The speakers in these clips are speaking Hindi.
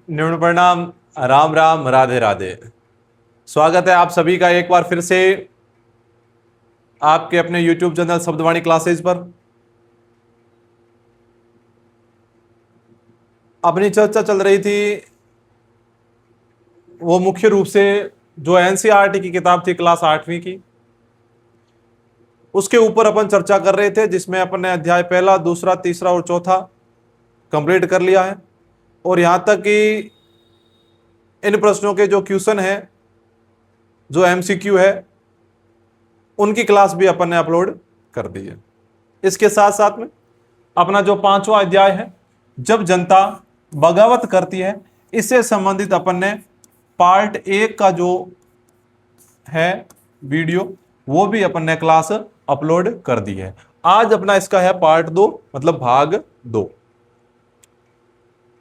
निम्न प्रणाम। राम राम, राधे राधे। स्वागत है आप सभी का एक बार फिर से आपके अपने YouTube चैनल शब्दवाणी क्लासेस पर। अपनी चर्चा चल रही थी वो मुख्य रूप से जो एनसीईआरटी की किताब थी क्लास 8वीं की, उसके ऊपर अपन चर्चा कर रहे थे, जिसमें अपन ने अध्याय पहला, दूसरा, तीसरा और चौथा कंप्लीट कर लिया है। और यहां तक कि इन प्रश्नों के जो क्वेश्चन है, जो एमसीक्यू है, उनकी क्लास भी अपन ने अपलोड कर दी है। इसके साथ साथ में अपना जो 5वां अध्याय है, जब जनता बगावत करती है, इससे संबंधित अपन ने पार्ट 1 का जो है वीडियो, वो भी अपन ने क्लास अपलोड कर दी है। आज अपना इसका है पार्ट 2, मतलब भाग 2।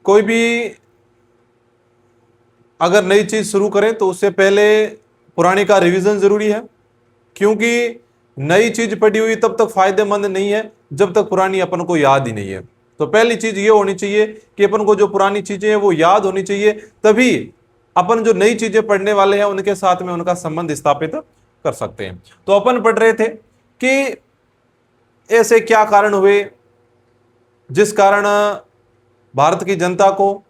कोई भी अगर नई चीज शुरू करें तो उससे पहले पुरानी का रिवीजन जरूरी है, क्योंकि नई चीज पढ़ी हुई तब तक फायदेमंद नहीं है जब तक पुरानी अपन को याद ही नहीं है। तो पहली चीज ये होनी चाहिए कि अपन को जो पुरानी चीजें हैं वो याद होनी चाहिए, तभी अपन जो नई चीजें पढ़ने वाले हैं उनके साथ में उनका संबंध स्थापित कर सकते हैं। तो अपन पढ़ रहे थे कि ऐसे क्या कारण हुए जिस कारण भारत की जनता को,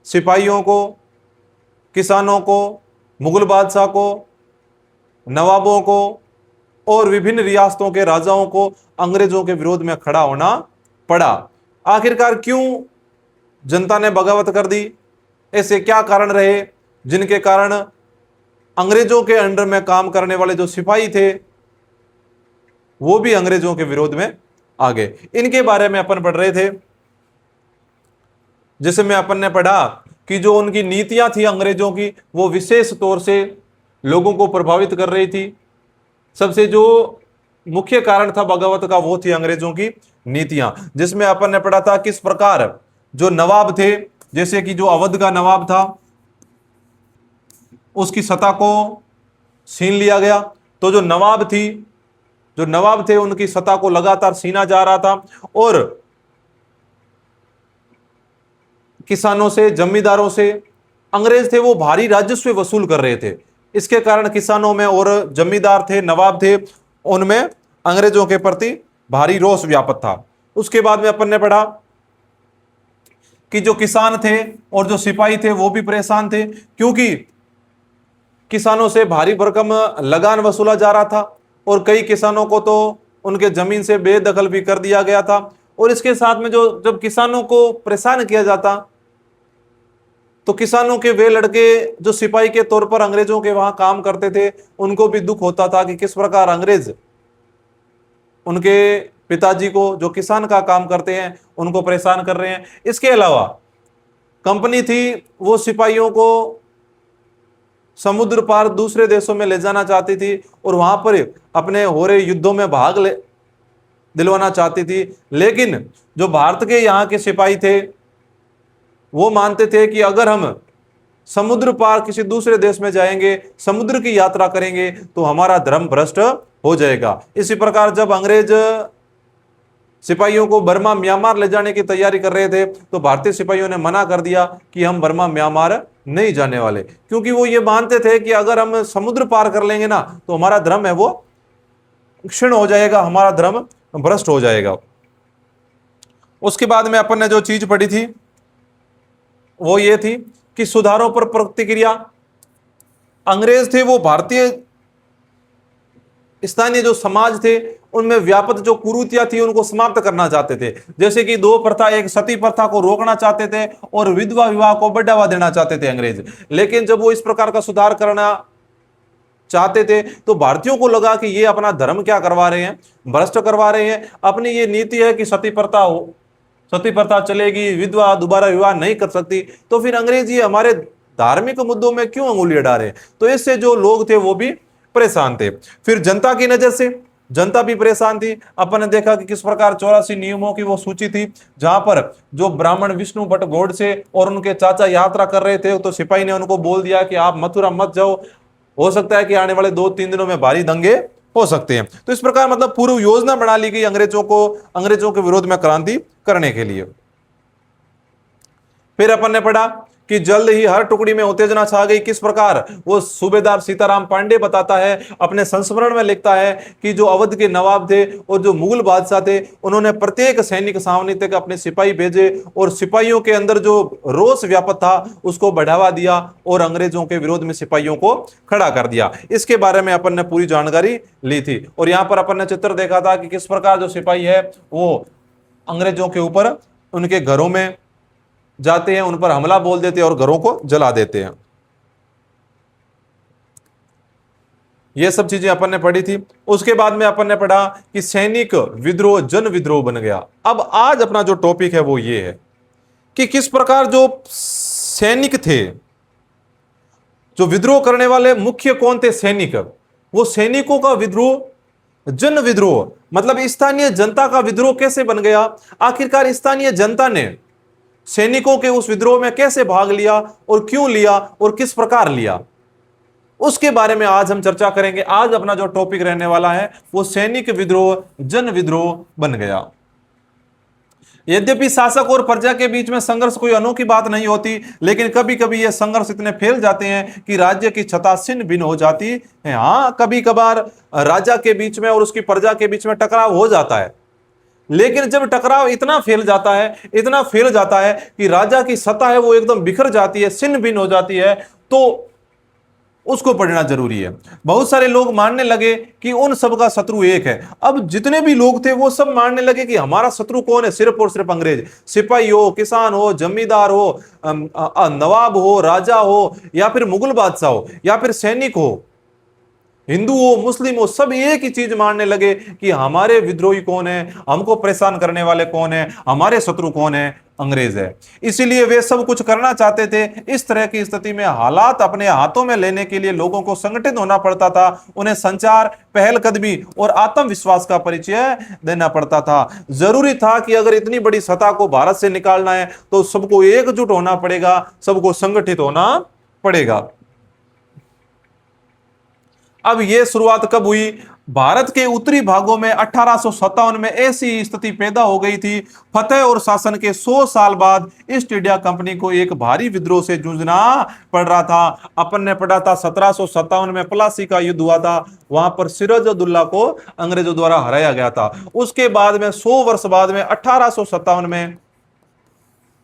सिपाहियों को, किसानों को, मुगल बादशाह को, नवाबों को और विभिन्न रियासतों के राजाओं को अंग्रेजों के विरोध में खड़ा होना पड़ा। आखिरकार क्यों जनता ने बगावत कर दी? ऐसे क्या कारण रहे जिनके कारण अंग्रेजों के अंडर में काम करने वाले जो सिपाही थे वो भी अंग्रेजों के विरोध में आ गए? इनके बारे में अपन पढ़ रहे थे, जिसमें अपन ने पढ़ा कि जो उनकी नीतियां थी अंग्रेजों की, वो विशेष तौर से लोगों को प्रभावित कर रही थी। सबसे जो मुख्य कारण था बगावत का वो थी अंग्रेजों की नीतियां, जिसमें अपन ने पढ़ा था किस प्रकार जो नवाब थे, जैसे कि जो अवध का नवाब था, उसकी सत्ता को छीन लिया गया। तो जो नवाब थे उनकी सत्ता को लगातार छीना जा रहा था, और किसानों से, जमींदारों से अंग्रेज थे वो भारी राजस्व वसूल कर रहे थे। इसके कारण किसानों में और जमींदार थे, नवाब थे, उनमें अंग्रेजों के प्रति भारी रोष व्याप्त था। उसके बाद में अपन ने पढ़ा कि जो किसान थे और जो सिपाही थे वो भी परेशान थे, क्योंकि किसानों से भारी भरकम लगान वसूला जा रहा था और कई किसानों को तो उनके जमीन से बेदखल भी कर दिया गया था। और इसके साथ में जो जब किसानों को परेशान किया जाता, तो किसानों के वे लड़के जो सिपाही के तौर पर अंग्रेजों के वहां काम करते थे, उनको भी दुख होता था कि किस प्रकार अंग्रेज उनके पिताजी को, जो किसान का काम करते हैं, उनको परेशान कर रहे हैं। इसके अलावा कंपनी थी वो सिपाहियों को समुद्र पार दूसरे देशों में ले जाना चाहती थी और वहां पर अपने हो रहे युद्धों में भाग ले दिलवाना चाहती थी। लेकिन जो भारत के यहाँ के सिपाही थे वो मानते थे कि अगर हम समुद्र पार किसी दूसरे देश में जाएंगे, समुद्र की यात्रा करेंगे, तो हमारा धर्म भ्रष्ट हो जाएगा। इसी प्रकार जब अंग्रेज सिपाहियों को बर्मा म्यांमार ले जाने की तैयारी कर रहे थे, तो भारतीय सिपाहियों ने मना कर दिया कि हम बर्मा म्यांमार नहीं जाने वाले, क्योंकि वो ये मानते थे कि अगर हम समुद्र पार कर लेंगे ना, तो हमारा धर्म है वो क्षीण हो जाएगा, हमारा धर्म भ्रष्ट हो जाएगा। उसके बाद में अपन ने जो चीज पढ़ी थी वो ये थी कि सुधारों पर प्रतिक्रिया। अंग्रेज थे वो भारतीय स्थानीय जो समाज थे उनमें व्यापक जो कुरीतियां थी उनको समाप्त करना चाहते थे। जैसे कि दो प्रथा, एक सती प्रथा को रोकना चाहते थे और विधवा विवाह को बढ़ावा देना चाहते थे अंग्रेज। लेकिन जब वो इस प्रकार का सुधार करना चाहते थे तो भारतीयों को लगा कि ये अपना धर्म क्या करवा रहे हैं, भ्रष्ट करवा रहे हैं। अपनी ये नीति है कि सती प्रथा चलेगी, विधवा दोबारा विवाह नहीं कर सकती, तो फिर अंग्रेज ये हमारे धार्मिक मुद्दों में क्यों अंगुली अड़ा रहे? तो इससे जो लोग थे वो भी परेशान थे। फिर जनता की नजर से जनता भी परेशान थी। अपन ने देखा कि किस प्रकार 84 नियमों की वो सूची थी, जहां पर जो ब्राह्मण विष्णु भट्ट गोडसे और उनके चाचा यात्रा कर रहे थे, तो सिपाही ने उनको बोल दिया कि आप मथुरा मत जाओ, हो सकता है कि आने वाले 2-3 दिनों में भारी दंगे हो सकते हैं। तो इस प्रकार मतलब पूर्व योजना बना ली गई अंग्रेजों के विरोध में क्रांति करने के लिए। फिर अपन ने पढ़ा कि जल्द ही हर टुकड़ी में उत्तेजना छा गई। किस प्रकार वो सूबेदार सीताराम पांडे बताता है, अपने संस्मरण में लिखता है कि जो अवध के नवाब थे और जो मुगल बादशाह थे, उन्होंने प्रत्येक सैनिक छावनी तक अपने सिपाही भेजे और सिपाहियों के अंदर जो रोष व्यापक था उसको बढ़ावा दिया और अंग्रेजों के विरोध में सिपाहियों को खड़ा कर दिया। इसके बारे में अपन ने पूरी जानकारी ली थी और यहां पर अपन ने चित्र देखा था कि किस प्रकार जो सिपाही है वो अंग्रेजों के ऊपर उनके घरों में जाते हैं, उन पर हमला बोल देते हैं और घरों को जला देते हैं। ये सब चीजें अपन ने पढ़ी थी। उसके बाद में अपन ने पढ़ा कि सैनिक विद्रोह जन विद्रोह बन गया। अब आज अपना जो टॉपिक है वो ये है कि किस प्रकार जो सैनिक थे, जो विद्रोह करने वाले मुख्य कौन थे, सैनिक, वो सैनिकों का विद्रोह जन विद्रोह मतलब स्थानीय जनता का विद्रोह कैसे बन गया। आखिरकार स्थानीय जनता ने सैनिकों के उस विद्रोह में कैसे भाग लिया और क्यों लिया और किस प्रकार लिया, उसके बारे में आज हम चर्चा करेंगे। आज अपना जो टॉपिक रहने वाला है वो सैनिक विद्रोह जन विद्रोह बन गया। यद्यपि शासक और प्रजा के बीच में संघर्ष कोई अनोखी बात नहीं होती, लेकिन कभी कभी ये संघर्ष इतने फैल जाते हैं कि राज्य की छटा छिन्न भिन्न हो जाती है। हाँ, कभी कभार राजा के बीच में और उसकी प्रजा के बीच में टकराव हो जाता है, लेकिन जब टकराव इतना फैल जाता है कि राजा की सत्ता है वो एकदम बिखर जाती है, छिन्न भिन्न हो जाती है, तो उसको पढ़ना जरूरी है। बहुत सारे लोग मानने लगे कि उन सब का शत्रु एक है। अब जितने भी लोग थे वो सब मानने लगे कि हमारा शत्रु कौन है, सिर्फ और सिर्फ अंग्रेज। सिपाही हो, किसान हो, जमींदार हो, नवाब हो, राजा हो, या फिर मुगल बादशाह हो, या फिर सैनिक हो, हिंदू हो, मुस्लिम हो, सब एक ही चीज मानने लगे कि हमारे विद्रोही कौन है, हमको परेशान करने वाले कौन है, हमारे शत्रु कौन है, अंग्रेज है। इसीलिए वे सब कुछ करना चाहते थे। इस तरह की स्थिति में हालात अपने हाथों में लेने के लिए लोगों को संगठित होना पड़ता था, उन्हें संचार, पहलकदमी और आत्मविश्वास का परिचय देना पड़ता था। जरूरी था कि अगर इतनी बड़ी सत्ता को भारत से निकालना है तो सबको एकजुट होना पड़ेगा, सबको संगठित होना पड़ेगा। अब यह शुरुआत कब हुई? भारत के उत्तरी भागों में 1857 में ऐसी स्थिति पैदा हो गई थी। फतेह और शासन के 100 साल बाद ईस्ट इंडिया कंपनी को एक भारी विद्रोह से जूझना पड़ रहा था। अपन ने पढ़ा था 1757 में प्लासी का युद्ध हुआ था, वहां पर सिराजुद्दौला को अंग्रेजों द्वारा हराया गया था। उसके बाद में 100 वर्ष बाद में 1857 में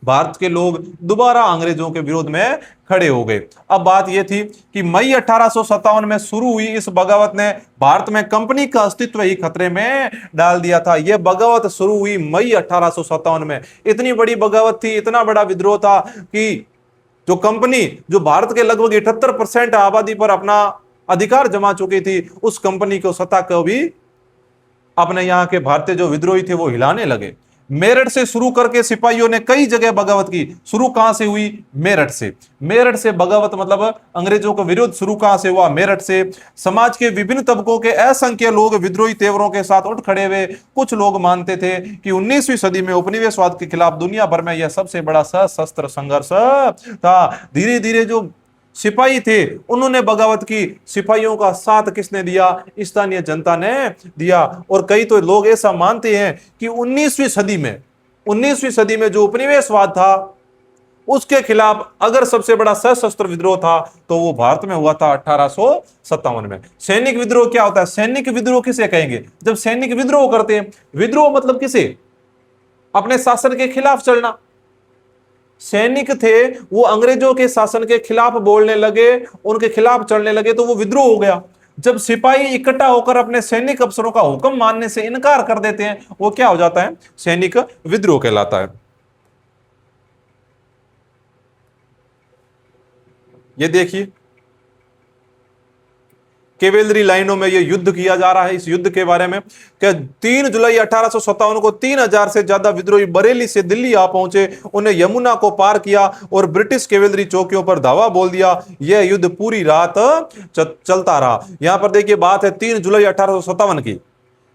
भारत के लोग दोबारा अंग्रेजों के विरोध में खड़े हो गए। अब बात यह थी कि मई 1857 में शुरू हुई इस बगावत ने भारत में कंपनी का अस्तित्व ही खतरे में डाल दिया था। यह बगावत शुरू हुई मई 1857 में। इतनी बड़ी बगावत थी, इतना बड़ा विद्रोह था कि जो कंपनी, जो भारत के लगभग 78% आबादी पर अपना अधिकार जमा चुकी थी, उस कंपनी को सत्ता को भी अपने यहाँ के भारतीय जो विद्रोही थे वो हिलाने लगे। मेरठ से शुरू करके सिपाहियों ने कई जगह बगावत की। शुरू कहां से हुई? मेरठ से। मेरठ से बगावत मतलब अंग्रेजों का विरोध शुरू कहां से हुआ? मेरठ से। समाज के विभिन्न तबकों के असंख्य लोग विद्रोही तेवरों के साथ उठ खड़े हुए। कुछ लोग मानते थे कि 19वीं सदी में उपनिवेशवाद के खिलाफ दुनिया भर में यह सबसे बड़ा सशस्त्र संघर्ष था। धीरे धीरे जो सिपाही थे उन्होंने बगावत की। सिपाहियों का साथ किसने दिया? स्थानीय जनता ने दिया। और कई तो लोग ऐसा मानते हैं कि 19वीं सदी में जो उपनिवेशवाद था उसके खिलाफ अगर सबसे बड़ा सशस्त्र विद्रोह था तो वो भारत में हुआ था 1857 में। सैनिक विद्रोह क्या होता है? सैनिक विद्रोह किसे कहेंगे? जब सैनिक विद्रोह करते हैं, विद्रोह मतलब किसे? अपने शासन के खिलाफ चलना। सैनिक थे वो अंग्रेजों के शासन के खिलाफ बोलने लगे, उनके खिलाफ चलने लगे, तो वो विद्रोह हो गया। जब सिपाही इकट्ठा होकर अपने सैनिक अफसरों का हुक्म मानने से इनकार कर देते हैं, वो क्या हो जाता है? सैनिक विद्रोह कहलाता है। ये देखिए, कैवेलरी लाइनों में यह युद्ध किया जा रहा है। इस युद्ध के बारे में कि 3 जुलाई 1857 को 3000 से ज्यादा विद्रोही बरेली से दिल्ली आ पहुंचे। उन्हें यमुना को पार किया और ब्रिटिश कैवेलरी चौकियों पर धावा बोल दिया। यह युद्ध पूरी रात चलता रहा। यहां पर देखिए, बात है 3 जुलाई 1857 की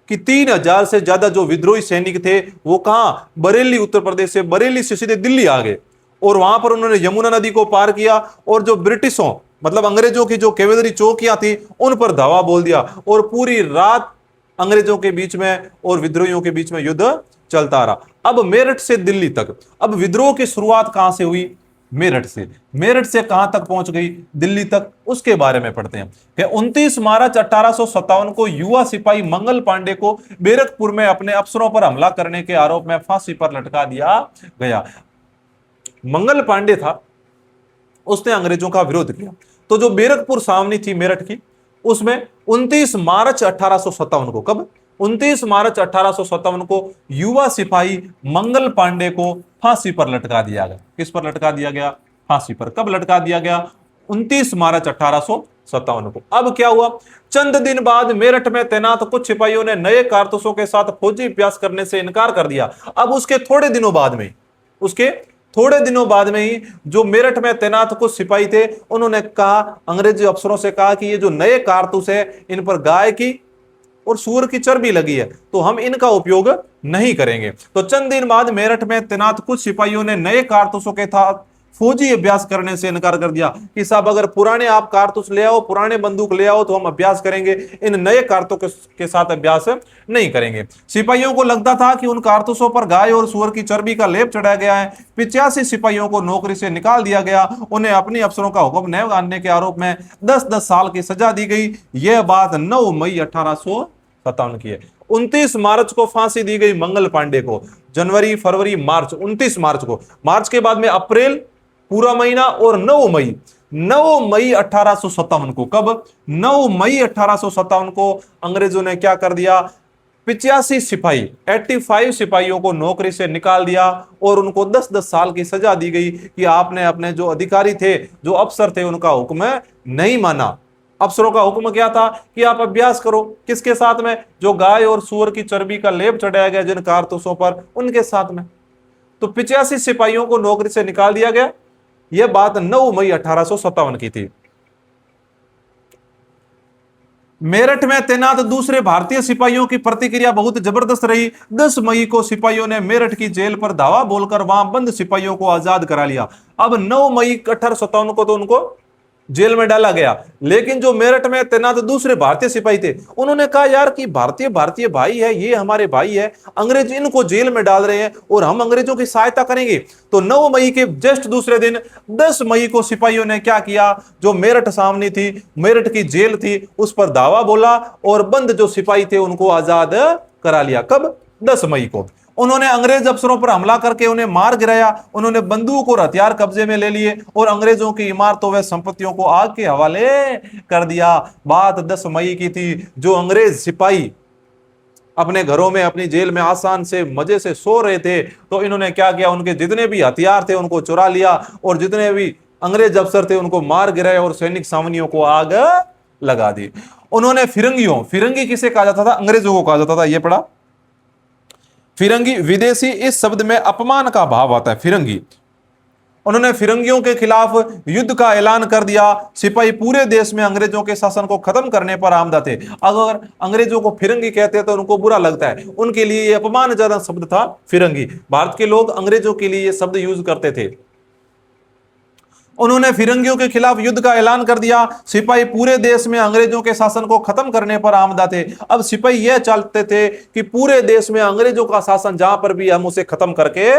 कि 3000 से ज्यादा जो विद्रोही सैनिक थे वो कहां? बरेली, उत्तर प्रदेश से बरेली से सीधे दिल्ली आ गए और वहां पर उन्होंने यमुना नदी को पार किया और जो ब्रिटिशों मतलब अंग्रेजों की जो कैवेलरी चौकियां थी उन पर धावा बोल दिया और पूरी रात अंग्रेजों के बीच में और विद्रोहियों के बीच में युद्ध चलता रहा। अब मेरठ से दिल्ली तक, अब विद्रोह की शुरुआत कहां से हुई? मेरठ से कहां तक पहुंच गई? दिल्ली तक। उसके बारे में पढ़ते हैं कि 29 मार्च 1857 को युवा सिपाही मंगल पांडे को बैरकपुर में अपने अफसरों पर हमला करने के आरोप में फांसी पर लटका दिया गया। मंगल पांडे था, उसने अंग्रेजों का विरोध किया। तो जो बैरकपुर छावनी थी मेरठ की, उसमें 29 मार्च 1857 को, कब? 29 मार्च 1857 को युवा सिपाही मंगल पांडे को फांसी पर लटका दिया गया। किस पर लटका दिया गया? फांसी पर। कब लटका दिया गया? 29 मार्च 1857 को। अब क्या हुआ? चंद दिन बाद मेरठ में तैनात कुछ सिपाहियों ने नए कारतूसों के साथ फौजी अभ्यास करने से इनकार कर दिया। अब उसके थोड़े दिनों बाद में ही जो मेरठ में तैनात कुछ सिपाही थे, उन्होंने कहा, अंग्रेजी अफसरों से कहा कि ये जो नए कारतूस है, इन पर गाय की और सूअर की चर्बी लगी है, तो हम इनका उपयोग नहीं करेंगे। तो चंद दिन बाद मेरठ में तैनात कुछ सिपाहियों ने नए कारतूसों के साथ फौजी अभ्यास करने से इनकार कर दिया कि साहब अगर पुराने आप कारतूस ले आओ, पुराने बंदूक ले आओ, तो हम अभ्यास करेंगे, इन नए कारतूसों के साथ अभ्यास नहीं करेंगे। सिपाहियों को लगता था कि उन कारतूसों पर गाय और सूअर की चर्बी का लेप चढ़ाया गया है। 85 सिपाहियों को नौकरी से निकाल दिया गया। उन्हें अपनी अफसरों का हुक्म न मानने के आरोप में 10-10 साल की सजा दी गई। यह बात 9 मई 1857 की है। 29 मार्च को फांसी दी गई मंगल पांडे को। जनवरी, फरवरी, मार्च, 29 मार्च को। मार्च के बाद में अप्रैल पूरा महीना और 9 मई 1857 को। कब? 9 मई 1857 को अंग्रेजों ने क्या कर दिया? 85 सिपाहियों को नौकरी से निकाल दिया और उनको 10-10 साल की सजा दी गई कि आपने अपने जो अधिकारी थे, जो अफसर थे, उनका हुक्म नहीं माना। अफसरों का हुक्म क्या था? कि आप अभ्यास करो। किसके साथ में? जो गाय और सूअर की चर्बी का लेप चढ़ाया गया जिन कारतूसों पर, उनके साथ में। तो 85 सिपाहियों को नौकरी से निकाल दिया गया। यह बात 9 मई 1857 की थी। मेरठ में तैनात दूसरे भारतीय सिपाहियों की प्रतिक्रिया बहुत जबरदस्त रही। 10 मई को सिपाहियों ने मेरठ की जेल पर धावा बोलकर वहां बंद सिपाहियों को आजाद करा लिया। अब 9 मई 1857 को तो उनको जेल में डाला गया, लेकिन जो मेरठ में तैनात दूसरे भारतीय सिपाही थे, उन्होंने कहा यार कि भारतीय भाई है, ये हमारे भाई है, अंग्रेज इनको जेल में डाल रहे हैं और हम अंग्रेजों की सहायता करेंगे। तो 9 मई के जस्ट दूसरे दिन 10 मई को सिपाहियों ने क्या किया? जो मेरठ सामने थी, मेरठ की जेल थी, उस पर धावा बोला और बंद जो सिपाही थे उनको आजाद करा लिया। कब? 10 मई को। उन्होंने अंग्रेज अफसरों पर हमला करके उन्हें मार गिराया। उन्होंने बंदूक और हथियार कब्जे में ले लिए और अंग्रेजों की इमारतों व संपत्तियों को आग के हवाले कर दिया। बात 10 मई की थी। जो अंग्रेज सिपाही अपने घरों में, अपनी जेल में आसान से मजे से सो रहे थे, तो इन्होंने क्या किया? उनके जितने भी हथियार थे उनको चुरा लिया और जितने भी अंग्रेज अफसर थे उनको मार गिराया और सैनिक सामनियों को आग लगा दी। उन्होंने फिरंगी किसे कहा जाता था? अंग्रेजों को कहा जाता था। यह पढ़ा? फिरंगी, विदेशी, इस शब्द में अपमान का भाव आता है। फिरंगी। उन्होंने फिरंगियों के खिलाफ युद्ध का ऐलान कर दिया। सिपाही पूरे देश में अंग्रेजों के शासन को खत्म करने पर आमदा थे। अगर अंग्रेजों को फिरंगी कहते हैं तो उनको बुरा लगता है, उनके लिए यह अपमानजनक शब्द था फिरंगी। भारत के लोग अंग्रेजों के लिए यह शब्द यूज करते थे। उन्होंने फिरंगियों के खिलाफ युद्ध का ऐलान कर दिया। सिपाही पूरे देश में अंग्रेजों के शासन को खत्म करने पर आमदा थे। अब सिपाही यह चाहते थे कि पूरे देश में अंग्रेजों का शासन जहां पर भी हम उसे खत्म करके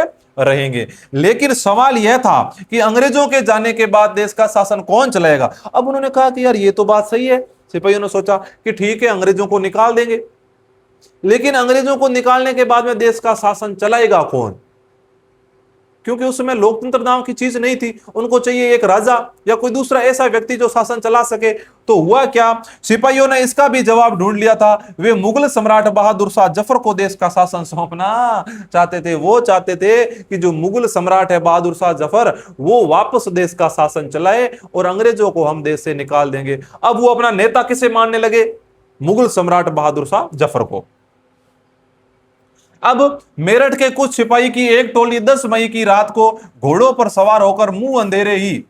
रहेंगे। लेकिन सवाल यह था कि अंग्रेजों के जाने के बाद देश का शासन कौन चलाएगा? अब उन्होंने कहा कि यार ये तो बात सही है। सिपाहियों ने सोचा कि ठीक है, अंग्रेजों को निकाल देंगे, लेकिन अंग्रेजों को निकालने के बाद में देश का शासन चलाएगा कौन? क्योंकि उस समय लोकतंत्र नाम की चीज नहीं थी। उनको चाहिए एक राजा या कोई दूसरा ऐसा व्यक्ति जो शासन चला सके। तो हुआ क्या? सिपाहियों ने इसका भी जवाब ढूंढ लिया था। वे मुगल सम्राट बहादुर शाह जफर को देश का शासन सौंपना चाहते थे। वो चाहते थे कि जो मुगल सम्राट है बहादुर शाह जफर, वो वापस देश का शासन चलाए और अंग्रेजों को हम देश से निकाल देंगे। अब वो अपना नेता किसे मानने लगे? मुगल सम्राट बहादुर शाह जफर को। अब मेरठ के कुछ सिपाही की एक टोली 10 मई की रात को घोड़ों पर सवार होकर मुंह अंधेरे ही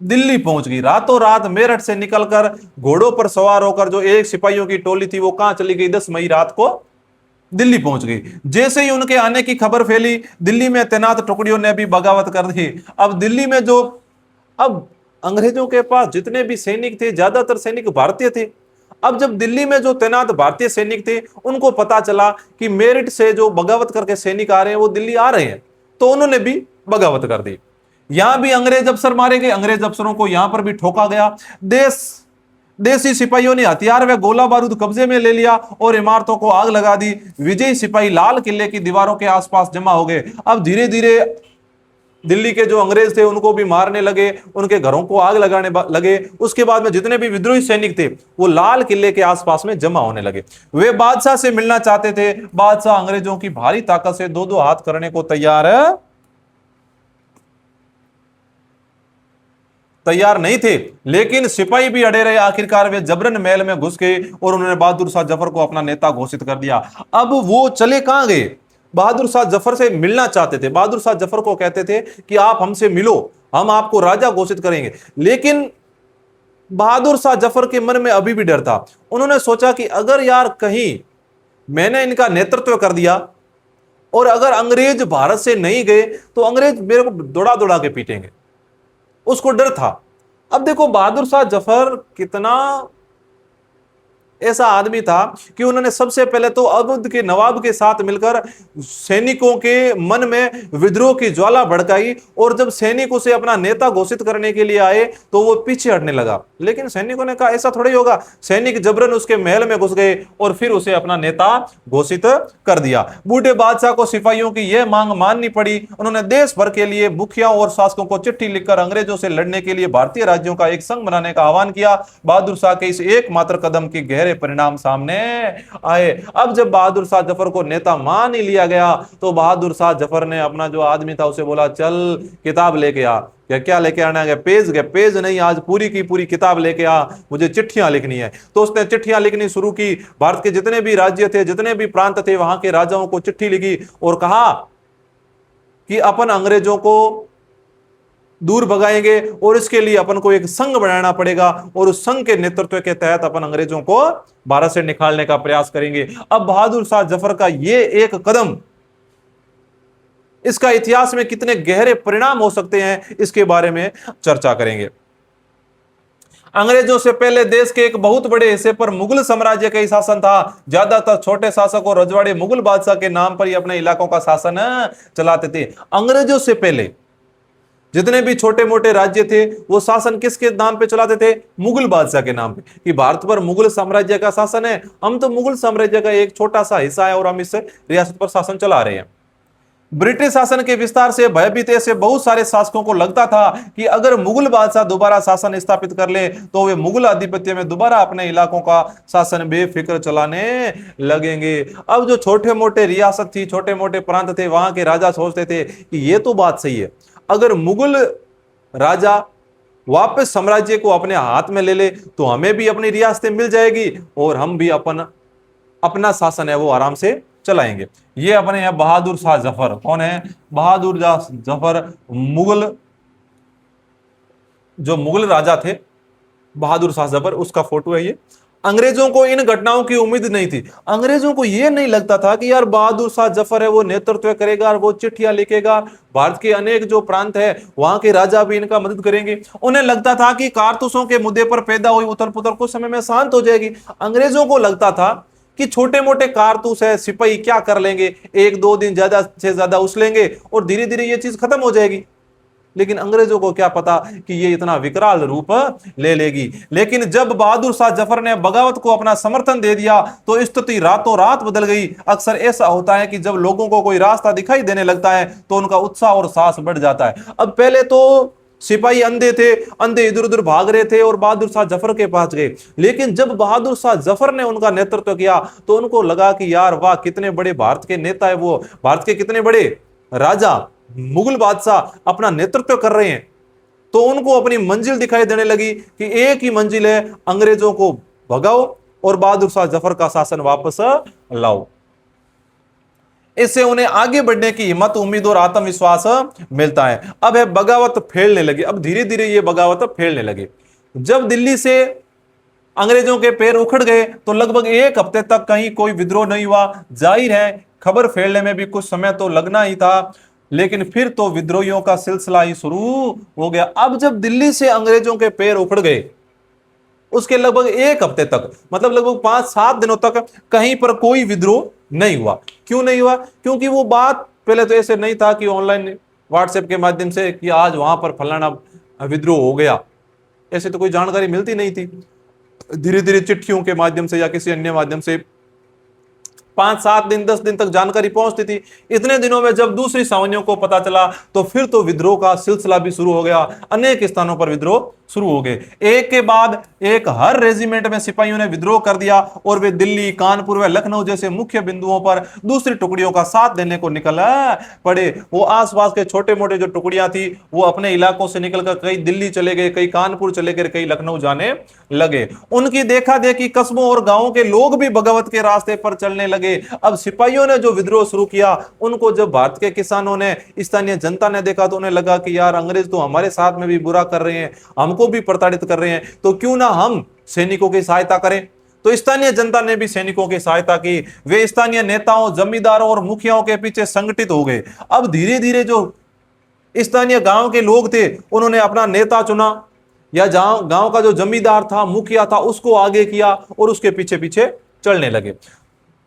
दिल्ली पहुंच गई। रातों रात मेरठ से निकलकर घोड़ों पर सवार होकर जो एक सिपाहियों की टोली थी वो कहां चली गई? 10 मई रात को दिल्ली पहुंच गई। जैसे ही उनके आने की खबर फैली, दिल्ली में तैनात टुकड़ियों ने भी बगावत कर दी। अब दिल्ली में जो अब अंग्रेजों के पास जितने भी सैनिक थे, ज्यादातर सैनिक भारतीय थे। अब जब दिल्ली में जो तैनात भारतीय सैनिक थे उनको पता चला कि मेरठ से जो बगावत करके सैनिक आ रहे हैं वो दिल्ली आ रहे हैं, तो उन्होंने भी बगावत कर दी। यहां भी अंग्रेज अफसर मारे गए, अंग्रेज अफसरों को यहां पर भी ठोका गया। देसी सिपाहियों ने हथियार व गोला बारूद कब्जे में ले लिया और इमारतों को आग लगा दी। विजयी सिपाही लाल किले की दीवारों के आसपास जमा हो गए। अब धीरे धीरे दिल्ली के जो अंग्रेज थे उनको भी मारने लगे, उनके घरों को आग लगाने लगे। उसके बाद में जितने भी विद्रोही सैनिक थे वो लाल किले के आसपास में जमा होने लगे। वे बादशाह से मिलना चाहते थे। बादशाह अंग्रेजों की भारी ताकत से दो दो हाथ करने को तैयार नहीं थे, लेकिन सिपाही भी अड़े रहे। आखिरकार वे जबरन महल में घुस गए और उन्होंने बहादुर शाह जफर को अपना नेता घोषित कर दिया। अब वो चले कहां गए? बहादुर शाह जफर से मिलना चाहते थे। बहादुर शाह जफर को कहते थे कि आप हमसे मिलो, हम आपको राजा घोषित करेंगे। लेकिन बहादुर शाह जफर के मन में अभी भी डर था। उन्होंने सोचा कि अगर यार कहीं मैंने इनका नेतृत्व कर दिया और अगर अंग्रेज भारत से नहीं गए तो अंग्रेज मेरे को दौड़ा दौड़ा के पीटेंगे, उसको डर था। अब देखो बहादुर शाह जफर कितना ऐसा आदमी था कि उन्होंने सबसे पहले तो अवध के नवाब के साथ मिलकर सैनिकों के मन में विद्रोह की ज्वाला भड़काई, और जब सैनिक उसे अपना नेता घोषित करने के लिए आए तो वो पीछे हटने लगा। लेकिन सैनिकों ने कहा ऐसा थोड़ी होगा। सैनिक जबरन उसके महल में घुस गए और फिर उसे अपना नेता घोषित कर दिया। बूढ़े बादशाह को सिपाहियों की यह मांग माननी पड़ी। उन्होंने देश भर के लिए मुखियाओं और शासकों को चिट्ठी लिखकर अंग्रेजों से लड़ने के लिए भारतीय राज्यों का एक संघ बनाने का आह्वान किया। बहादुर शाह के इस एकमात्र कदम की गहरे परिणाम सामने आए। अब जब बहादुर शाह जफर को नेता मान ही लिया गया तो बहादुर शाह जफर ने अपना जो आदमी था उसे बोला चल किताब लेके आ। क्या लेके आना है? पेज नहीं, आज पूरी की पूरी किताब लेके आ, मुझे चिट्ठियां लिखनी है। तो उसने चिट्ठियां लिखनी शुरू की। भारत के जितने भी राज्य थे, जितने भी प्रांत थे, वहां के राजाओं को चिट्ठी लिखी और कहा कि अपन अंग्रेजों को दूर भगाएंगे और इसके लिए अपन को एक संघ बनाना पड़ेगा और उस संघ के नेतृत्व के तहत अपन अंग्रेजों को भारत से निकालने का प्रयास करेंगे। अब बहादुर शाह जफर का ये एक कदम, इसका इतिहास में कितने गहरे परिणाम हो सकते हैं, इसके बारे में चर्चा करेंगे। अंग्रेजों से पहले देश के एक बहुत बड़े हिस्से पर मुगल साम्राज्य का ही शासन था। ज्यादातर छोटे शासक और रजवाड़े मुगल बादशाह के नाम पर ही अपने इलाकों का शासन चलाते थे। अंग्रेजों से पहले जितने भी छोटे मोटे राज्य थे वो शासन किसके नाम पे चलाते थे? मुगल बादशाह के नाम पे, कि भारत पर मुगल साम्राज्य का शासन है, हम तो मुगल साम्राज्य का एक छोटा सा हिस्सा है और हम इस रियासत पर शासन चला रहे हैं। ब्रिटिश शासन के विस्तार से भयभीत ऐसे बहुत सारे शासकों को लगता था कि अगर मुगल बादशाह दोबारा शासन स्थापित कर ले तो वे मुगल आधिपत्य में दोबारा अपने इलाकों का शासन बेफिक्र चलाने लगेंगे। अब जो छोटे मोटे रियासत थी, छोटे मोटे प्रांत थे, वहां के राजा सोचते थे कि ये तो बात सही है, अगर मुगल राजा वापस साम्राज्य को अपने हाथ में ले ले तो हमें भी अपनी रियासतें मिल जाएगी और हम भी अपना शासन है वो आराम से चलाएंगे। ये अपने हैं बहादुर शाह जफर। कौन है? बहादुर शाह जफर, जो मुगल राजा थे बहादुर शाह जफर, उसका फोटो है ये। अंग्रेजों को इन घटनाओं की उम्मीद नहीं थी। अंग्रेजों को यह नहीं लगता था कि यार बहादुर शाह जफर है वो नेतृत्व करेगा और वो चिट्ठियां लिखेगा, भारत के अनेक जो प्रांत है वहां के राजा भी इनका मदद करेंगे। उन्हें लगता था कि कारतूसों के मुद्दे पर पैदा हुई उथल पुथल कुछ समय में शांत हो जाएगी। अंग्रेजों को लगता था कि छोटे मोटे कारतूस है, सिपाही क्या कर लेंगे, एक दो दिन ज्यादा से ज्यादा उछलेंगे और धीरे धीरे ये चीज खत्म हो जाएगी। लेकिन अंग्रेजों को क्या पता कि ये इतना विकराल रूप ले लेगी। लेकिन जब बहादुर शाह जफर ने बगावत को अपना समर्थन दे दिया तो स्थिति रातों रात बदल गई। अक्सर ऐसा होता है कि जब लोगों को कोई रास्ता दिखाई देने लगता है तो उनका उत्साह और साहस बढ़ जाता है। अब पहले तो सिपाही अंधे थे, अंधे इधर उधर भाग रहे थे और बहादुर शाह जफर के पास गए। लेकिन जब बहादुर शाह जफर ने उनका नेतृत्व किया तो उनको लगा कि यार वाह, कितने बड़े भारत के नेता है, वो भारत के कितने बड़े राजा मुगल बादशाह अपना नेतृत्व कर रहे हैं। तो उनको अपनी मंजिल दिखाई देने लगी कि एक ही मंजिल है, अंग्रेजों को भगाओ और बहादुर शाह जफर का शासन वापस लाओ। इससे उन्हें आगे बढ़ने की हिम्मत, उम्मीद और आत्मविश्वास मिलता है। अब है बगावत फैलने लगी। अब धीरे धीरे ये बगावत फैलने लगे। जब दिल्ली से अंग्रेजों के पैर उखड़ गए तो लगभग एक हफ्ते तक कहीं कोई विद्रोह नहीं हुआ। जाहिर है खबर फैलने में भी कुछ समय तो लगना ही था, लेकिन फिर तो विद्रोहियों का सिलसिला ही शुरू हो गया। अब जब दिल्ली से अंग्रेजों के पैर उखड़ गए उसके लगभग एक हफ्ते तक, मतलब लगभग 5-7 दिनों तक कहीं पर कोई विद्रोह नहीं हुआ। क्यों नहीं हुआ? क्योंकि वो बात पहले तो ऐसे नहीं था कि ऑनलाइन व्हाट्सएप के माध्यम से कि आज वहां पर फलाना विद्रोह हो गया, ऐसे तो कोई जानकारी मिलती नहीं थी। धीरे धीरे चिट्ठियों के माध्यम से या किसी अन्य माध्यम से 5-7 दिन 10 दिन तक जानकारी पहुंचती थी। इतने दिनों में जब दूसरी सावनियों को पता चला तो फिर तो विद्रोह का सिलसिला भी शुरू हो गया, अनेक स्थानों पर विद्रोह शुरू हो गए। एक के बाद एक हर रेजिमेंट में सिपाहियों ने विद्रोह कर दिया और वे दिल्ली, कानपुर व लखनऊ जैसे मुख्य बिंदुओं पर दूसरी टुकड़ियों का साथ देने को निकल पड़े। वो आसपास के छोटे मोटे जो टुकड़ियां थी वो अपने इलाकों से निकलकर कई दिल्ली चले गए, कई कानपुर चले गए, कई लखनऊ जाने लगे। उनकी देखा देखी कस्बों और गांवों के लोग भी बगावत के रास्ते पर चलने लगे। अब सिपाहियों ने जो विद्रोह शुरू किया, उनको जब भारत के किसानों ने, स्थानीय जनता ने देखा तो उन्हें लगा कि यार अंग्रेज तो हमारे साथ में भी बुरा कर रहे हैं, हमको भी प्रताड़ित कर रहे हैं, तो क्यों ना हम सैनिकों की सहायता करें। तो स्थानीय जनता ने भी सैनिकों की सहायता की। वे स्थानीय नेताओं, जमींदारों और मुखियाओं के पीछे संगठित हो गए। अब धीरे धीरे जो स्थानीय गांव के लोग थे उन्होंने अपना नेता चुना, या गांव का जो जमींदार था, मुखिया था, उसको आगे किया और उसके पीछे पीछे चलने लगे।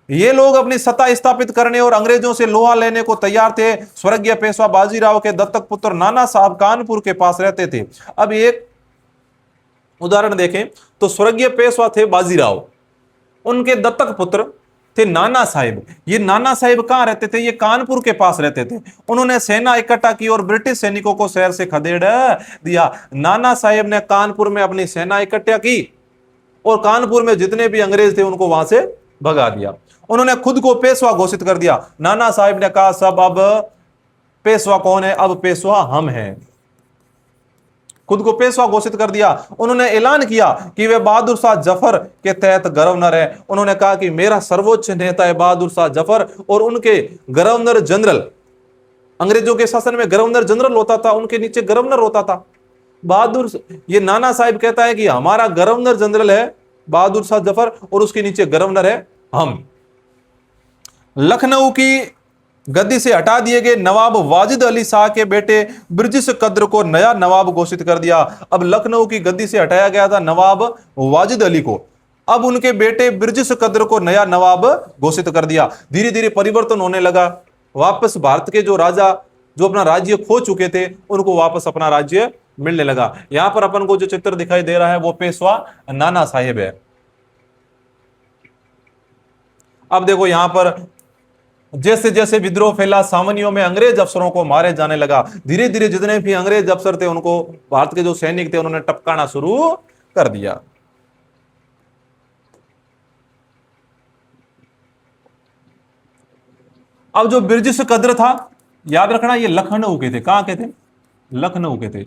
ये लोग अपनी सत्ता स्थापित करने और अंग्रेजों से लोहा लेने को तैयार थे। स्वर्गीय पेशवा बाजीराव के दत्तक पुत्र नाना साहब कानपुर के पास रहते थे। अब एक उदाहरण देखें तो स्वर्गीय पेशवा थे बाजीराव, उनके दत्तक पुत्र थे नाना साहिब। ये नाना साहिब कहां रहते थे? ये कानपुर के पास रहते थे। उन्होंने सेना इकट्ठा की और ब्रिटिश सैनिकों को शहर से खदेड़ दिया। नाना साहिब ने कानपुर में अपनी सेना इकट्ठा की और कानपुर में जितने भी अंग्रेज थे उनको वहां से भगा दिया। उन्होंने खुद को पेशवा घोषित कर दिया। नाना साहिब ने कहा सब अब पेशवा कौन है? अब पेशवा हम हैं। खुद को पेशवा घोषित कर दिया। उन्होंने ऐलान किया कि वे बहादुर शाह जफर के तहत गवर्नर है। उन्होंने कहा कि मेरा सर्वोच्च नेता है बहादुर शाह जफर, और उनके गवर्नर जनरल, अंग्रेजों के शासन में गवर्नर जनरल होता था, उनके नीचे गवर्नर होता था बहादुर। ये नाना साहिब कहता है कि हमारा गवर्नर जनरल है बहादुर शाह जफर और उसके नीचे गवर्नर है हम। लखनऊ की गद्दी से हटा दिए गए नवाब वाजिद अली शाह के बेटे ब्रिजिश कद्र को नया नवाब घोषित कर दिया। अब लखनऊ की गद्दी से हटाया गया था नवाब वाजिद अली को, अब उनके बेटे ब्रिजिश कद्र को नया नवाब घोषित कर दिया। धीरे धीरे परिवर्तन होने लगा। वापस भारत के जो राजा जो अपना राज्य खो चुके थे उनको वापस अपना राज्य मिलने लगा। यहां पर अपन को जो चित्र दिखाई दे रहा है वो पेशवा नाना साहिब है। अब देखो यहां पर जैसे जैसे विद्रोह फैला, सावनियों में अंग्रेज अफसरों को मारे जाने लगा। धीरे धीरे जितने भी अंग्रेज अफसर थे उनको भारत के जो सैनिक थे उन्होंने टपकाना शुरू कर दिया। अब जो ब्रिजिश कद्र था, याद रखना ये लखनऊ के थे। कहां के थे? लखनऊ के थे।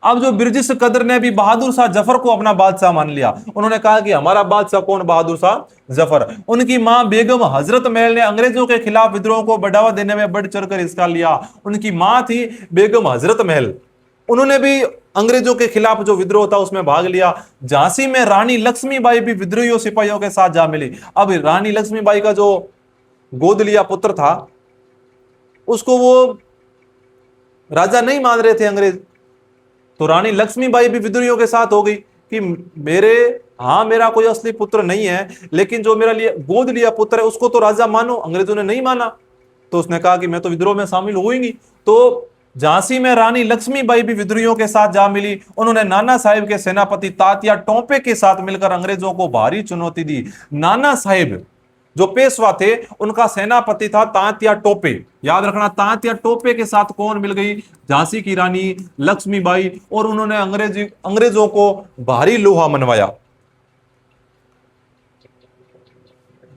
अब जो ब्रिजिश कद्र ने भी बहादुर शाह जफर को अपना बादशाह मान लिया। उन्होंने कहा कि हमारा बादशाह कौन? बहादुर शाह जफर। उनकी मां बेगम हजरत महल ने अंग्रेजों के खिलाफ विद्रोह को बढ़ावा देने में बढ़ चढ़कर हिस्सा लिया। उनकी मां थी बेगम हजरत महल, उन्होंने भी अंग्रेजों के खिलाफ जो विद्रोह था उसमें भाग लिया। झांसी में रानी लक्ष्मीबाई भी विद्रोहियों सिपाहियों के साथ जा मिली। अब रानी लक्ष्मीबाई का जो गोद लिया पुत्र था उसको वो राजा नहीं मान रहे थे अंग्रेज, तो रानी लक्ष्मीबाई भी विद्रोहियों के साथ हो गई कि मेरा कोई असली पुत्र नहीं है, लेकिन जो मेरा लिए गोद लिया पुत्र है उसको तो राजा मानो। अंग्रेजों ने नहीं माना तो उसने कहा कि मैं तो विद्रोह में शामिल होऊंगी। तो झांसी में रानी लक्ष्मीबाई भी विद्रोहियों के साथ जा मिली। उन्होंने नाना साहिब के सेनापति तात्या टोपे के साथ मिलकर अंग्रेजों को भारी चुनौती दी। नाना साहिब जो पेशवा थे उनका सेनापति था तात्या टोपे। याद रखना, तात्या टोपे के साथ कौन मिल गई? झांसी की रानी लक्ष्मीबाई, और उन्होंने अंग्रेजों को भारी लोहा मनवाया।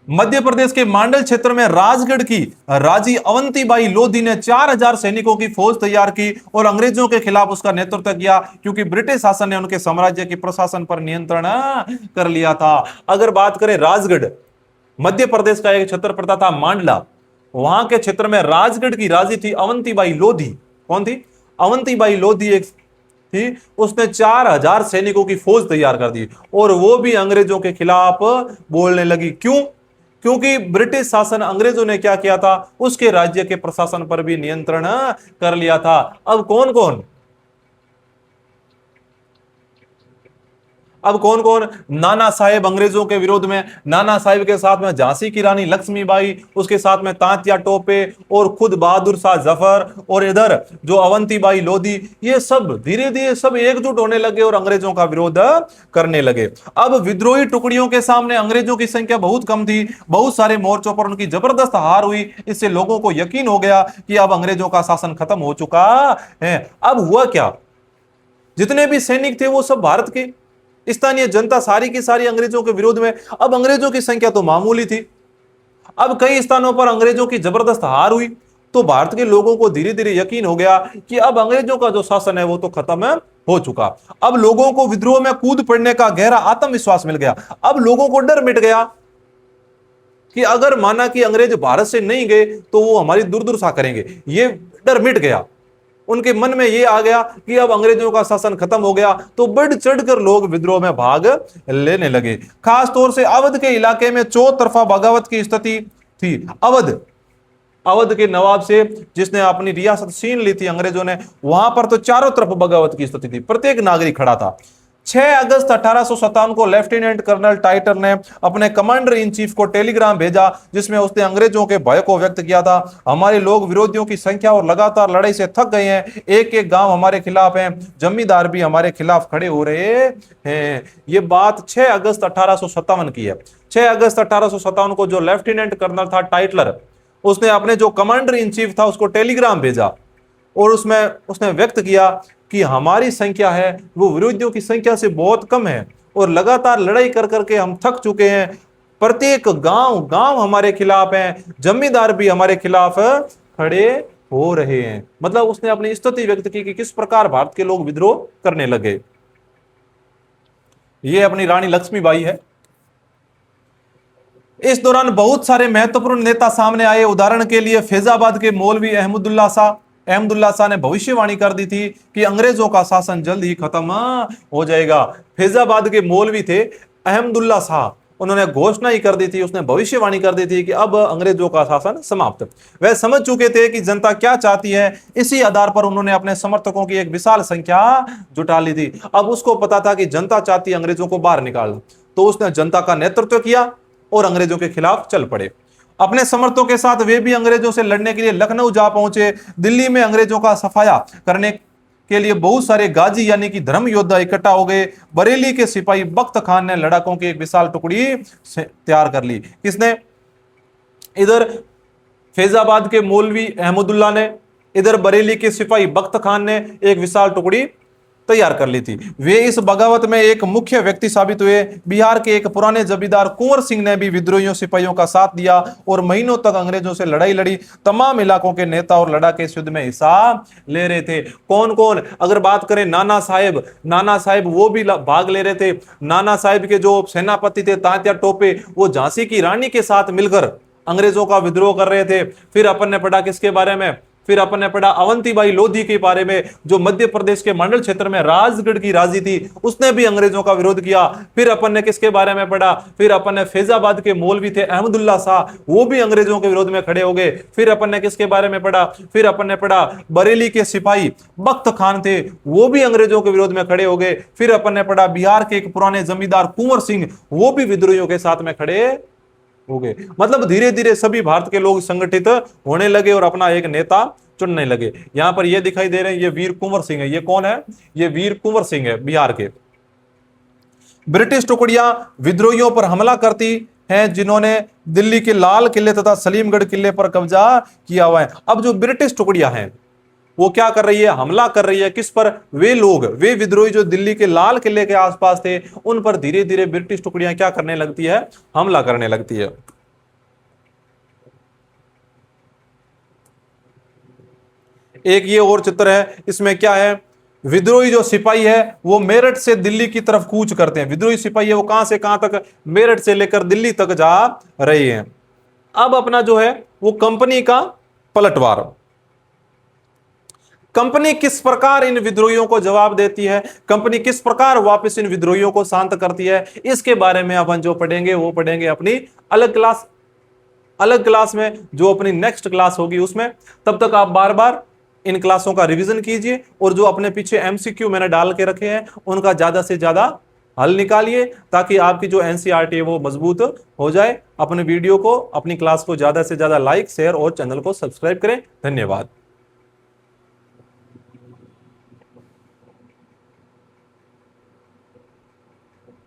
मध्य प्रदेश के मांडल क्षेत्र में राजगढ़ की राजी अवंतीबाई लोधी ने 4000 सैनिकों की फौज तैयार की और अंग्रेजों के खिलाफ उसका नेतृत्व किया, क्योंकि ब्रिटिश शासन ने उनके साम्राज्य के प्रशासन पर नियंत्रण कर लिया था। अगर बात करें राजगढ़, मध्य प्रदेश का एक क्षेत्र पड़ता था मांडला, वहां के क्षेत्र में राजगढ़ की राजी थी अवंतीबाई लोधी। कौन थी? अवंतीबाई लोधी एक थी। उसने 4000 सैनिकों की फौज तैयार कर दी और वो भी अंग्रेजों के खिलाफ बोलने लगी। क्यों? क्योंकि ब्रिटिश शासन, अंग्रेजों ने क्या किया था? उसके राज्य के प्रशासन पर भी नियंत्रण कर लिया था। अब कौन कौन? अब कौन कौन? नाना साहेब अंग्रेजों के विरोध में, नाना साहेब के साथ में झांसी की रानी लक्ष्मीबाई, उसके साथ में तांतिया टोपे और खुद बहादुर शाह जफर, और इधर जो अवंतीबाई लोधी, ये सब धीरे धीरे सब एकजुट होने लगे और अंग्रेजों का विरोध करने लगे। अब विद्रोही टुकड़ियों के सामने अंग्रेजों की संख्या बहुत कम थी, बहुत सारे मोर्चों पर उनकी जबरदस्त हार हुई। इससे लोगों को यकीन हो गया कि अब अंग्रेजों का शासन खत्म हो चुका है। अब हुआ क्या, जितने भी सैनिक थे वो सब भारत के, स्थानीय जनता सारी की सारी अंग्रेजों के विरोध में। अब अंग्रेजों की संख्या तो मामूली थी, अब कई स्थानों पर अंग्रेजों की जबरदस्त हार हुई, तो भारत के लोगों को धीरे धीरे यकीन हो गया कि अब अंग्रेजों का जो शासन है वो तो खत्म हो चुका। अब लोगों को विद्रोह में कूद पड़ने का गहरा आत्मविश्वास मिल गया। अब लोगों को डर मिट गया कि अगर माना कि अंग्रेज भारत से नहीं गए तो वो हमारी दुर्दशा करेंगे, ये डर मिट गया। उनके मन में ये आ गया कि अब अंग्रेजों का शासन खत्म हो गया, तो बढ़ चढ़कर लोग विद्रोह में भाग लेने लगे। खास तौर से अवध के इलाके में चौतरफा बगावत की स्थिति थी। अवध के नवाब से जिसने अपनी रियासत छीन ली थी अंग्रेजों ने, वहां पर तो चारों तरफ बगावत की स्थिति थी, प्रत्येक नागरिक खड़ा था। 6 अगस्त 1857 को लेफ्टिनेंट कर्नल टाइटर ने अपने कमांडर इन चीफ को टेलीग्राम भेजा, जिसमें उसने अंग्रेजों के भय को व्यक्त किया था। हमारे लोग विरोधियों की संख्या और लगातार लड़ाई से थक गए हैं, एक एक गांव हमारे खिलाफ है, जमींदार भी हमारे खिलाफ खड़े हो रहे हैं। ये बात 6 अगस्त 1857 की है। 6 अगस्त 1857 को जो लेफ्टिनेंट कर्नल था टाइटलर, उसने अपने जो कमांडर इन चीफ था उसको टेलीग्राम भेजा और उसमें उसने व्यक्त किया कि हमारी संख्या है वो विरोधियों की संख्या से बहुत कम है और लगातार लड़ाई कर करके हम थक चुके हैं, प्रत्येक गांव गांव हमारे खिलाफ है, जमींदार भी हमारे खिलाफ खड़े हो रहे हैं। मतलब उसने अपनी स्थिति व्यक्त की कि किस प्रकार भारत के लोग विद्रोह करने लगे। ये अपनी रानी लक्ष्मीबाई है। इस दौरान बहुत सारे महत्वपूर्ण नेता सामने आए। उदाहरण के लिए फैजाबाद के मौलवी अहमदुल्ला शाह ने भविष्यवाणी कर दी थी कि अंग्रेजों का शासन जल्द ही खत्म हो जाएगा। फैजाबाद के मौलवी थे अहमदुल्ला शाह, उन्होंने घोषणा ही कर दी थी, उसने भविष्यवाणी कर दी थी कि अब अंग्रेजों का शासन समाप्त। वह समझ चुके थे कि जनता क्या चाहती है, इसी आधार पर उन्होंने अपने समर्थकों की एक विशाल संख्या जुटा ली थी। अब उसको पता था कि जनता चाहती है अंग्रेजों को बाहर निकालना, तो उसने जनता का नेतृत्व किया और अंग्रेजों के खिलाफ चल पड़े। अपने समर्थकों के साथ वे भी अंग्रेजों से लड़ने के लिए लखनऊ जा पहुंचे। दिल्ली में अंग्रेजों का सफाया करने के लिए बहुत सारे गाजी यानी कि धर्म योद्धा इकट्ठा हो गए। बरेली के सिपाही बख्त खान ने लड़ाकों की एक विशाल टुकड़ी तैयार कर ली। किसने? इधर फैजाबाद के मौलवी अहमदुल्ला ने, इधर बरेली के सिपाही बख्त खान ने एक विशाल टुकड़ी तैयार कर ली थी। वे इस बगावत में एक मुख्य व्यक्ति साबित हुए। बिहार के एक पुराने जमींदार कुंवर सिंह ने भी विद्रोहियों सिपाहियों का साथ दिया और महीनों तक अंग्रेजों से लड़ाई लड़ी। तमाम इलाकों के नेता और लड़ाके इस युद्ध में हिस्सा ले रहे थे। कौन कौन? अगर बात करें नाना साहेब वो भी भाग ले रहे थे। नाना साहेब के जो सेनापति थे तांतिया टोपे, वो झांसी की रानी के साथ मिलकर अंग्रेजों का विद्रोह कर रहे थे। फिर अपन ने पढ़ा किसके बारे में? फिर अपन ने पढ़ा अवंतीबाई लोधी के बारे में, जो मध्य प्रदेश के मंडल क्षेत्र में राजगढ़ की राजी थी, उसने भी अंग्रेजों का विरोध किया। फिर अपन ने किसके बारे में पढ़ा? फिर अपन ने फैजाबाद के मौलवी थे अहमदुल्ला शाह, वो भी अंग्रेजों के विरोध में खड़े हो गए। फिर अपन ने किसके बारे में पढ़ा? फिर अपन ने पढ़ा बरेली के सिपाही बख्त खान थे, वो भी अंग्रेजों के विरोध में खड़े हो गए। फिर अपन ने पढ़ा बिहार के एक पुराने जमींदार कुंवर सिंह, वो भी विद्रोहियों के साथ में खड़े हो गए। मतलब धीरे धीरे सभी भारत के लोग संगठित होने लगे और अपना एक नेता चुनने लगे। यहां पर ये दिखाई दे रहे हैं, ये वीर कुंवर सिंह है। ये कौन है? ये वीर कुंवर सिंह है, बिहार के। ब्रिटिश टुकड़ियां विद्रोहियों पर हमला करती हैं, जिन्होंने दिल्ली के लाल किले तथा सलीमगढ़ किले पर कब्जा किया हुआ है। अब जो ब्रिटिश टुकड़ियां हैं वो क्या कर रही है? हमला कर रही है। किस पर? वे विद्रोही जो दिल्ली के लाल किले के आसपास थे, उन पर धीरे धीरे ब्रिटिश टुकड़ियां क्या करने लगती है? हमला करने लगती है। एक ये और चित्र है, इसमें क्या है? विद्रोही जो सिपाही है वो मेरठ से दिल्ली की तरफ कूच करते हैं। विद्रोही सिपाही है वो कहां से कहां तक? मेरठ से लेकर दिल्ली तक जा रहे हैं। अब अपना जो है वो कंपनी का पलटवार, कंपनी किस प्रकार इन विद्रोहियों को जवाब देती है, कंपनी किस प्रकार वापस इन विद्रोहियों को शांत करती है, इसके बारे में अपन जो पढ़ेंगे वो पढ़ेंगे अपनी अलग क्लास में, जो अपनी नेक्स्ट क्लास होगी उसमें। तब तक आप बार बार इन क्लासों का रिवीजन कीजिए और जो अपने पीछे एमसीक्यू मैंने डाल के रखे हैं उनका ज्यादा से ज्यादा हल निकालिए ताकि आपकी जो एनसीईआरटी है वो मजबूत हो जाए। अपने वीडियो को, अपनी क्लास को ज्यादा से ज्यादा लाइक, शेयर और चैनल को सब्सक्राइब करें। धन्यवाद।